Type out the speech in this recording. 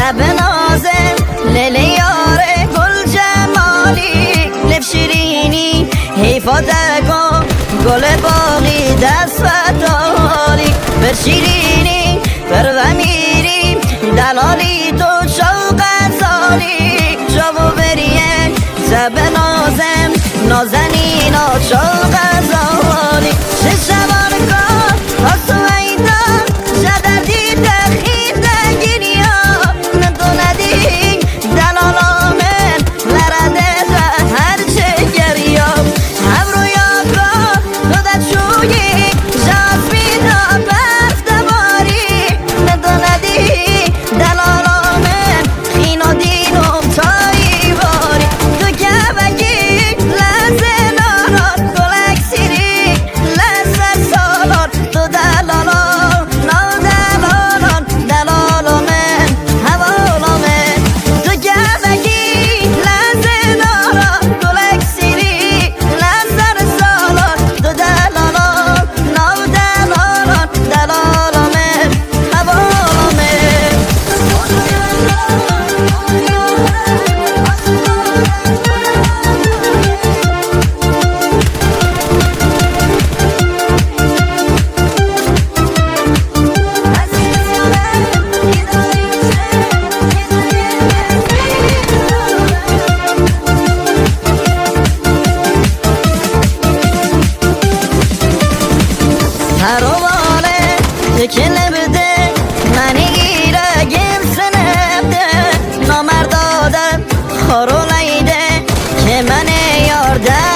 لب نازم لیل یاره گل جمالی لب شیرینی حیفاتکو گل باقی دست فتالی بر شیرینی بر ومیری دلالی تو شوق زالی شبو بریه زب نازم نازنین و شوق زالی ششوار کن حسو ایدان جدردی تخیید گیریا ندوندی دلالا من لرده هر چه گریا هم رویا کن دودت شویی جاسمینا برف دماری ندوندی دلالا من خینا دینم تایی باری تو گبگی لحظه ناران گلک سیری لحظه سالان تو دلالا نو دلالان دلالا من حوالا من تو گبگی لحظه ناران گلک سیری لحظه سالان تو دلالا نو دلالان دلالا من حوالا من هروانه تکل بده منی گیره گمسنه بده نامردادم خورو نیده که من یارده